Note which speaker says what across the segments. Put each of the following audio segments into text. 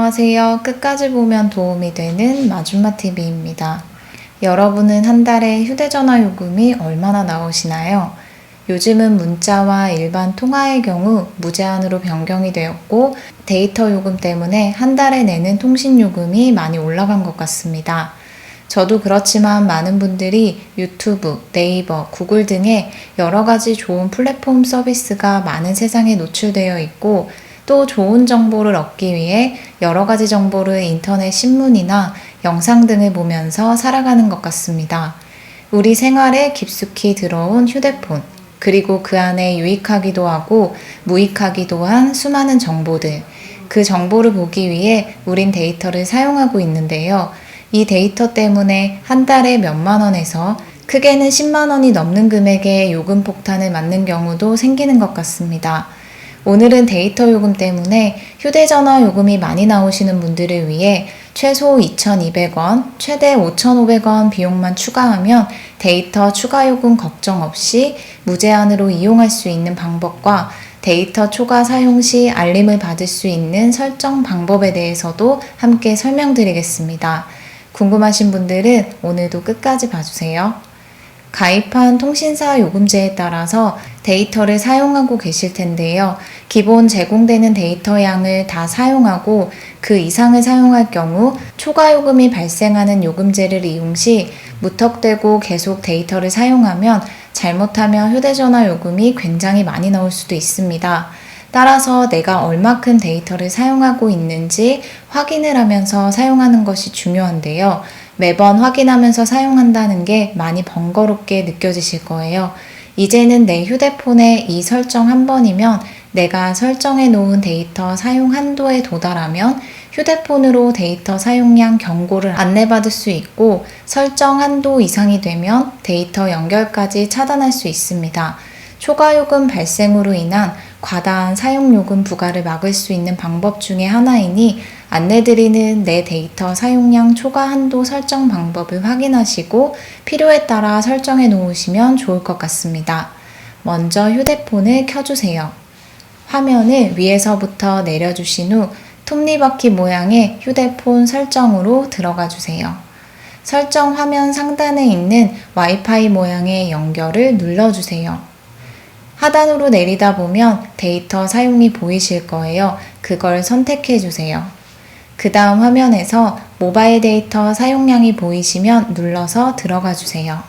Speaker 1: 안녕하세요. 끝까지 보면 도움이 되는 마줌마TV입니다. 여러분은 한 달에 휴대전화 요금이 얼마나 나오시나요? 요즘은 문자와 일반 통화의 경우 무제한으로 변경이 되었고 데이터 요금 때문에 한 달에 내는 통신 요금이 많이 올라간 것 같습니다. 저도 그렇지만 많은 분들이 유튜브, 네이버, 구글 등의 여러 가지 좋은 플랫폼 서비스가 많은 세상에 노출되어 있고 또 좋은 정보를 얻기 위해 여러 가지 정보를 인터넷 신문이나 영상 등을 보면서 살아가는 것 같습니다. 우리 생활에 깊숙이 들어온 휴대폰, 그리고 그 안에 유익하기도 하고 무익하기도 한 수많은 정보들, 그 정보를 보기 위해 우린 데이터를 사용하고 있는데요. 이 데이터 때문에 한 달에 몇만 원에서 크게는 10만 원이 넘는 금액의 요금 폭탄을 맞는 경우도 생기는 것 같습니다. 오늘은 데이터 요금 때문에 휴대전화 요금이 많이 나오시는 분들을 위해 최소 2,200원, 최대 5,500원 비용만 추가하면 데이터 추가 요금 걱정 없이 무제한으로 이용할 수 있는 방법과 데이터 초과 사용 시 알림을 받을 수 있는 설정 방법에 대해서도 함께 설명드리겠습니다. 궁금하신 분들은 오늘도 끝까지 봐주세요. 가입한 통신사 요금제에 따라서 데이터를 사용하고 계실 텐데요. 기본 제공되는 데이터 양을 다 사용하고 그 이상을 사용할 경우 초과 요금이 발생하는 요금제를 이용 시 무턱대고 계속 데이터를 사용하면 잘못하면 휴대전화 요금이 굉장히 많이 나올 수도 있습니다. 따라서 내가 얼마큼 데이터를 사용하고 있는지 확인을 하면서 사용하는 것이 중요한데요. 매번 확인하면서 사용한다는 게 많이 번거롭게 느껴지실 거예요. 이제는 내 휴대폰에 이 설정 한 번이면 내가 설정해 놓은 데이터 사용 한도에 도달하면 휴대폰으로 데이터 사용량 경고를 안내받을 수 있고 설정 한도 이상이 되면 데이터 연결까지 차단할 수 있습니다. 초과 요금 발생으로 인한 과다한 사용요금 부과를 막을 수 있는 방법 중에 하나이니 안내드리는 내 데이터 사용량 초과 한도 설정 방법을 확인하시고 필요에 따라 설정해 놓으시면 좋을 것 같습니다. 먼저 휴대폰을 켜주세요. 화면을 위에서부터 내려주신 후 톱니바퀴 모양의 휴대폰 설정으로 들어가 주세요. 설정 화면 상단에 있는 와이파이 모양의 연결을 눌러주세요. 하단으로 내리다 보면 데이터 사용이 보이실 거예요. 그걸 선택해 주세요. 그 다음 화면에서 모바일 데이터 사용량이 보이시면 눌러서 들어가 주세요.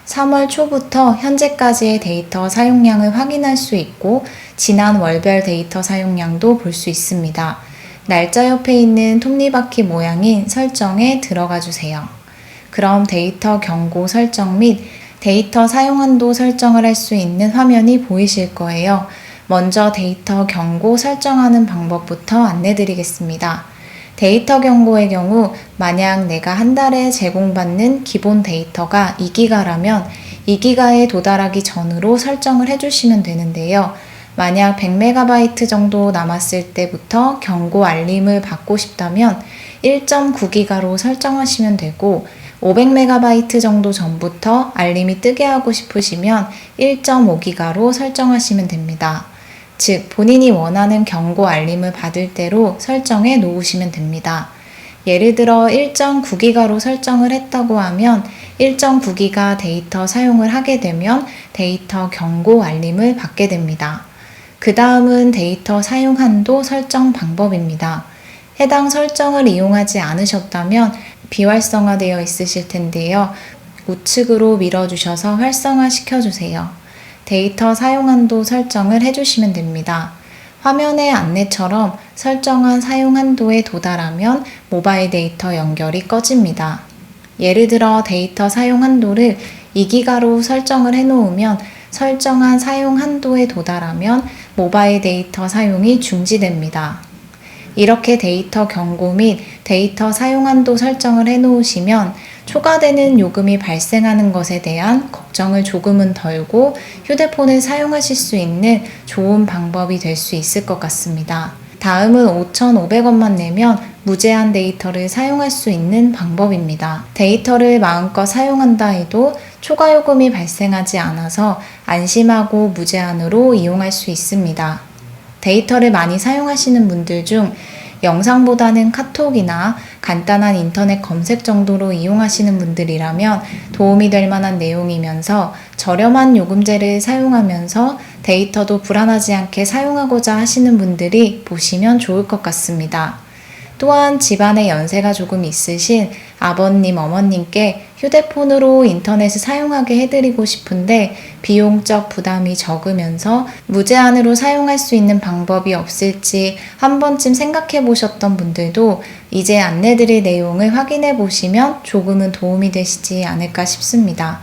Speaker 1: 3월 초부터 현재까지의 데이터 사용량을 확인할 수 있고 지난 월별 데이터 사용량도 볼 수 있습니다. 날짜 옆에 있는 톱니바퀴 모양인 설정에 들어가 주세요. 그럼 데이터 경고 설정 및 데이터 사용 한도 설정을 할 수 있는 화면이 보이실 거예요. 먼저 데이터 경고 설정하는 방법부터 안내드리겠습니다. 데이터 경고의 경우 만약 내가 한 달에 제공받는 기본 데이터가 2기가라면 2기가에 도달하기 전으로 설정을 해주시면 되는데요. 만약 100MB 정도 남았을 때부터 경고 알림을 받고 싶다면 1.9기가로 설정하시면 되고 500MB 정도 전부터 알림이 뜨게 하고 싶으시면 1.5기가로 설정하시면 됩니다. 즉, 본인이 원하는 경고 알림을 받을 대로 설정해 놓으시면 됩니다. 예를 들어 1.9기가로 설정을 했다고 하면 1.9기가 데이터 사용을 하게 되면 데이터 경고 알림을 받게 됩니다. 그 다음은 데이터 사용 한도 설정 방법입니다. 해당 설정을 이용하지 않으셨다면 비활성화되어 있으실 텐데요. 우측으로 밀어주셔서 활성화 시켜주세요. 데이터 사용 한도 설정을 해주시면 됩니다. 화면의 안내처럼 설정한 사용 한도에 도달하면 모바일 데이터 연결이 꺼집니다. 예를 들어 데이터 사용 한도를 2기가로 설정을 해놓으면 설정한 사용 한도에 도달하면 모바일 데이터 사용이 중지됩니다. 이렇게 데이터 경고 및 데이터 사용 한도 설정을 해놓으시면 초과되는 요금이 발생하는 것에 대한 걱정을 조금은 덜고 휴대폰을 사용하실 수 있는 좋은 방법이 될 수 있을 것 같습니다. 다음은 5,500원만 내면 무제한 데이터를 사용할 수 있는 방법입니다. 데이터를 마음껏 사용한다 해도 초과 요금이 발생하지 않아서 안심하고 무제한으로 이용할 수 있습니다. 데이터를 많이 사용하시는 분들 중 영상보다는 카톡이나 간단한 인터넷 검색 정도로 이용하시는 분들이라면 도움이 될 만한 내용이면서 저렴한 요금제를 사용하면서 데이터도 불안하지 않게 사용하고자 하시는 분들이 보시면 좋을 것 같습니다. 또한 집안에 연세가 조금 있으신 아버님, 어머님께 휴대폰으로 인터넷을 사용하게 해드리고 싶은데 비용적 부담이 적으면서 무제한으로 사용할 수 있는 방법이 없을지 한 번쯤 생각해 보셨던 분들도 이제 안내드릴 내용을 확인해 보시면 조금은 도움이 되시지 않을까 싶습니다.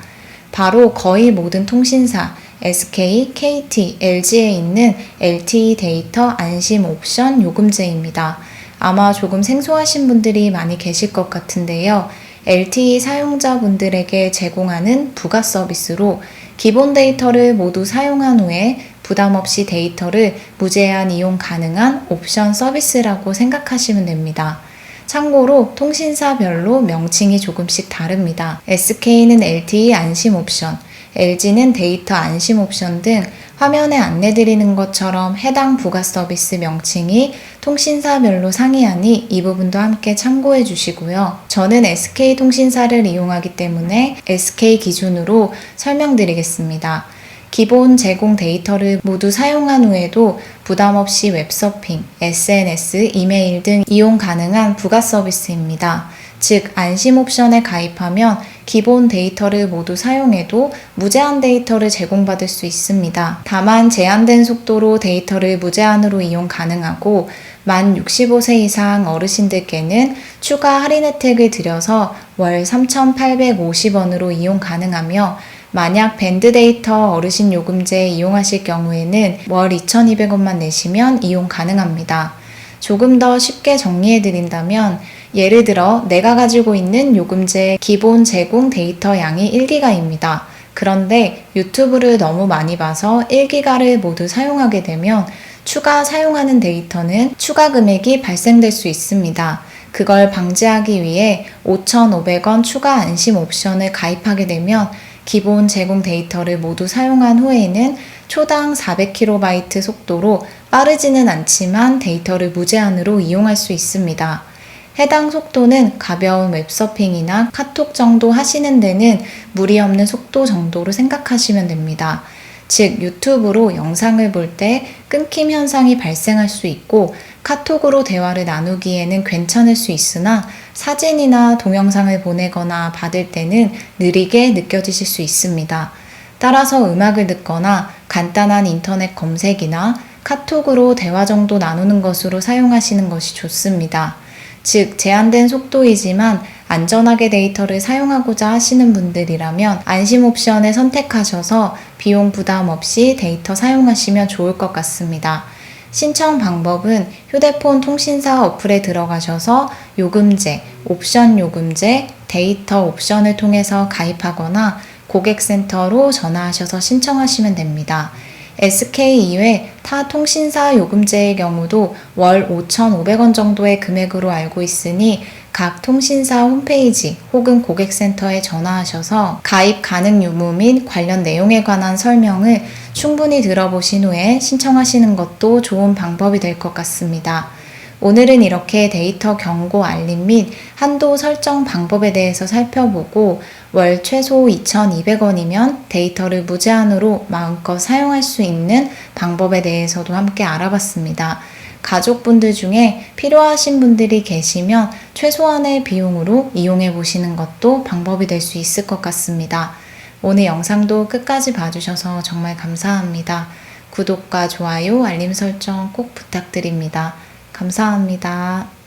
Speaker 1: 바로 거의 모든 통신사, SK, KT, LG에 있는 LTE 데이터 안심 옵션 요금제입니다. 아마 조금 생소하신 분들이 많이 계실 것 같은데요. LTE 사용자분들에게 제공하는 부가 서비스로 기본 데이터를 모두 사용한 후에 부담 없이 데이터를 무제한 이용 가능한 옵션 서비스라고 생각하시면 됩니다. 참고로 통신사별로 명칭이 조금씩 다릅니다. SK는 LTE 안심 옵션, LG는 데이터 안심 옵션 등 화면에 안내드리는 것처럼 해당 부가 서비스 명칭이 통신사별로 상이하니 이 부분도 함께 참고해 주시고요. 저는 SK통신사를 이용하기 때문에 SK 기준으로 설명드리겠습니다. 기본 제공 데이터를 모두 사용한 후에도 부담 없이 웹서핑, SNS, 이메일 등 이용 가능한 부가 서비스입니다. 즉, 안심 옵션에 가입하면 기본 데이터를 모두 사용해도 무제한 데이터를 제공받을 수 있습니다. 다만 제한된 속도로 데이터를 무제한으로 이용 가능하고 만 65세 이상 어르신들께는 추가 할인 혜택을 드려서 월 3,850원으로 이용 가능하며 만약 밴드 데이터 어르신 요금제 이용하실 경우에는 월 2,200원만 내시면 이용 가능합니다. 조금 더 쉽게 정리해드린다면 예를 들어 내가 가지고 있는 요금제 기본 제공 데이터 양이 1기가입니다. 그런데 유튜브를 너무 많이 봐서 1기가를 모두 사용하게 되면 추가 사용하는 데이터는 추가 금액이 발생될 수 있습니다. 그걸 방지하기 위해 5,500원 추가 안심 옵션을 가입하게 되면 기본 제공 데이터를 모두 사용한 후에는 초당 400KB 속도로 빠르지는 않지만 데이터를 무제한으로 이용할 수 있습니다. 해당 속도는 가벼운 웹서핑이나 카톡 정도 하시는 데는 무리 없는 속도 정도로 생각하시면 됩니다. 즉, 유튜브로 영상을 볼 때 끊김 현상이 발생할 수 있고 카톡으로 대화를 나누기에는 괜찮을 수 있으나 사진이나 동영상을 보내거나 받을 때는 느리게 느껴지실 수 있습니다. 따라서 음악을 듣거나 간단한 인터넷 검색이나 카톡으로 대화 정도 나누는 것으로 사용하시는 것이 좋습니다. 즉, 제한된 속도이지만 안전하게 데이터를 사용하고자 하시는 분들이라면 안심 옵션을 선택하셔서 비용 부담 없이 데이터 사용하시면 좋을 것 같습니다. 신청 방법은 휴대폰 통신사 어플에 들어가셔서 요금제, 옵션 요금제, 데이터 옵션을 통해서 가입하거나 고객센터로 전화하셔서 신청하시면 됩니다. SK 이외 타 통신사 요금제의 경우도 월 5,500원 정도의 금액으로 알고 있으니 각 통신사 홈페이지 혹은 고객센터에 전화하셔서 가입 가능 유무 및 관련 내용에 관한 설명을 충분히 들어보신 후에 신청하시는 것도 좋은 방법이 될 것 같습니다. 오늘은 이렇게 데이터 경고 알림 및 한도 설정 방법에 대해서 살펴보고 월 최소 2,200원이면 데이터를 무제한으로 마음껏 사용할 수 있는 방법에 대해서도 함께 알아봤습니다. 가족분들 중에 필요하신 분들이 계시면 최소한의 비용으로 이용해 보시는 것도 방법이 될 수 있을 것 같습니다. 오늘 영상도 끝까지 봐주셔서 정말 감사합니다. 구독과 좋아요, 알림 설정 꼭 부탁드립니다. 감사합니다.